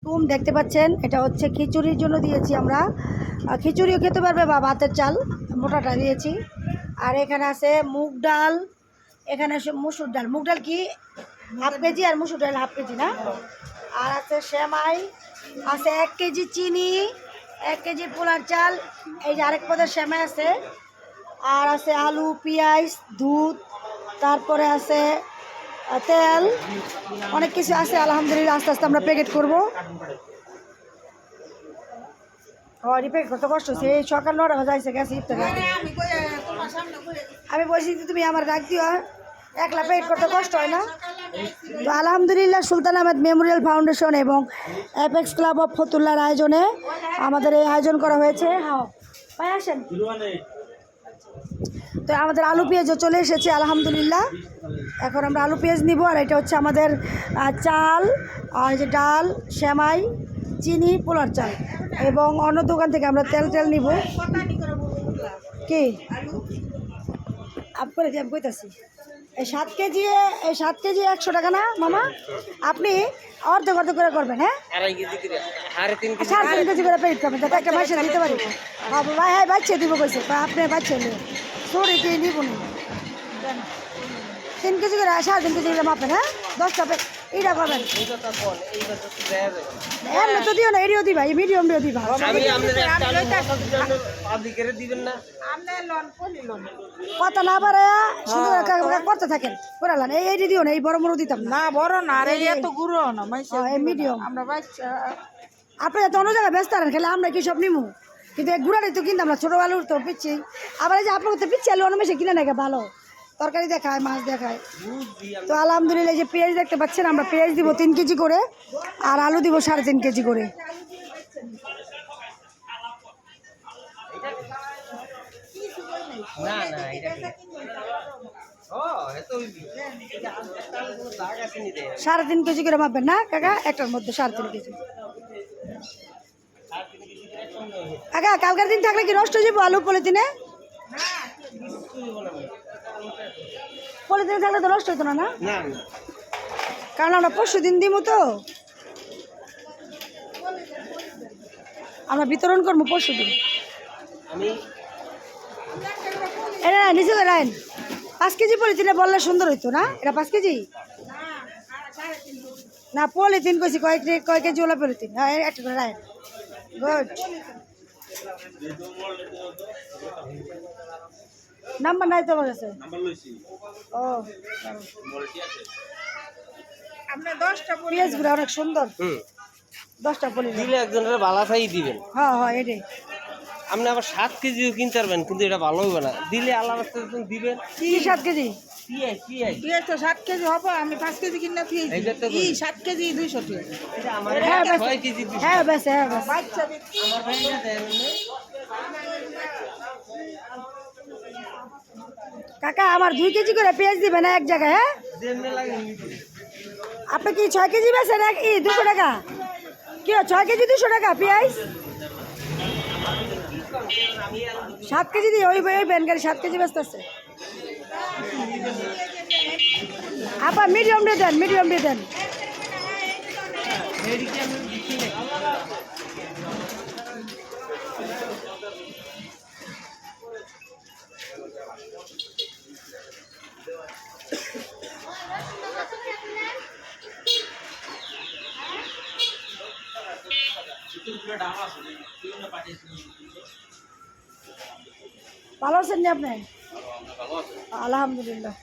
দেখতে পাচ্ছেন এটা হচ্ছে খিচুড়ির জন্য দিয়েছি আমরা। খিচুড়িও খেতে পারবে বা ভাতের চাল মোটাটা দিয়েছি। আর এখানে আছে মুগ ডাল, এখানে আছে মুসুর ডাল। মুগ ডাল কি হাফ কেজি আর মুসুর ডাল হাফ কেজি না। আর আছে সেমাই, আছে 1 কেজি চিনি, 1 কেজি পোলার চাল, এই যে আরেক পদের সেমাই আছে। আর আছে আলু, পেঁয়াজ, দুধ, তারপরে আছে তেল, অনেক কিছু আছে। আলহামদুলিল্লাহ আস্তে আস্তে আমরা প্যাকেট করবো। রিপেয়ার করতে কষ্ট হচ্ছে, এই সকাল 9টা বাজাইছে গেছে ইফতারে। আমি বলছি তুমি আমার ডাক দিও, একলা প্যাকেট করতে কষ্ট হয় না। তো আলহামদুলিল্লাহ সুলতান আহমেদ মেমোরিয়াল ফাউন্ডেশন এবং অ্যাপেক্স ক্লাব অফ ফতুল্লার আয়োজনে আমাদের এই আয়োজন করা হয়েছে। হ্যাঁ ভাই আসেন। তো আমাদের আলু পেঁয়াজও চলে এসেছে আলহামদুলিল্লাহ। এখন আমরা আলু পেঁয়াজ নিব। আর এটা হচ্ছে আমাদের চাল, আর যে ডাল, সেমাই, চিনি, পোলার চাল, এবং অন্য দোকান থেকে আমরা তেল নিব। কি করে দিয়ে আমি কইতাছি, এই 7 কেজি 100 টাকা না মামা? আপনি অর্ধেক করে করবেন। হ্যাঁ 3.5 কেজি করে পেট করবেন, যাতে একটা বাচ্চা দিতে পারি। বাবু ভাই হ্যাঁ বাচ্চা দিব কইছে, আপনি বাচ্চা নিয়ে সরি কি নিব না। 3 কেজি করে 3.5 কেজি করে মাপেন। হ্যাঁ 10টা এইটা করবেন। এমনি তো দিও না, এরিও দিবা, এই মিডিয়াম দিও দিবা। কথা না পারে সুন্দর করতে থাকেন করালান। এইটি দিও না, এই বড় বড় দিতাম না। বড় না আর এত গুঁড়ো না, এই মিডিয়াম। আমরা আপনি এত অন্য জায়গায় ব্যস্ত আছেন, খেলে আমরা কি সব নিমু, কিন্তু এই গুঁড়াটাই তো কিনতাম না। ছোটো আলুর তো পিচ্ছি, আবার এই যে আপনার তো পিচ্ছি আলু অন্য মেশে কিনে নাকি ভালো তরকারি দেখায়, মাছ দেখায়। তো আলহামদুলিল্লাহ যে পেঁয়াজ দেখতে পাচ্ছেন, আমরা পেঁয়াজ দিব 3 কেজি করে, আর আলু দিব 3.5 কেজি করে। না না এটা 3.5 কেজি করে মাপবেন না কাকা, একটার মধ্যে 3.5 কেজি। কাকা কালকের দিন থাকলে কি নষ্ট হয়ে যাবো আলু? পলিথিনে থাকলে তো নষ্ট হতো না। না কারণ আমরা পরশু দিন দিব, তো আমরা বিতরণ করবো পরশু দিন। এটা নিচে রাখেন 5 কেজি পলিথিনে বললে সুন্দর হইতো না। এটা 5 কেজি না, পলিথিন কইছি কয় কেজি ওলা পলিথিন। হ্যাঁ একটা করে রাখেন। গুড। নাম্বার নাই তোমার কাছে? ও পেঁয়াজগুলো অনেক সুন্দর। 10টা পলিথিন দিলে একজনের ভালো চাই দিবেন। হ্যাঁ এটাই। আপনি আবার 7 কেজিও কিনতে পারবেন, কিন্তু এটা ভালো হবে না। দিলে আল্লাহ দিবেন। কি 7 কেজি? পেঁয়াজ তো 7 কেজি হবে, আমি 5 কেজি কিনে পেঁয়াজ 7 কেজি 200 টাকা। হ্যাঁ 6 কেজি হ্যাঁ বেশ হ্যাঁ বেশ। কাকা আমার 2 কেজি করে পেঁয়াজ দিবেন এক জায়গায়। হ্যাঁ আপনি কি 6 কেজি বেছেন নাকি 200 টাকা? কি 6 কেজি 200 টাকা পেঁয়াজ? 7 কেজি দিয়ে ওই ব্যানগাড়ি 7 কেজি বেচতেছে। আপা মিডিয়াম দিয়ে দেন। ভালো আছেন আপনি? আলহামদুলিল্লাহ।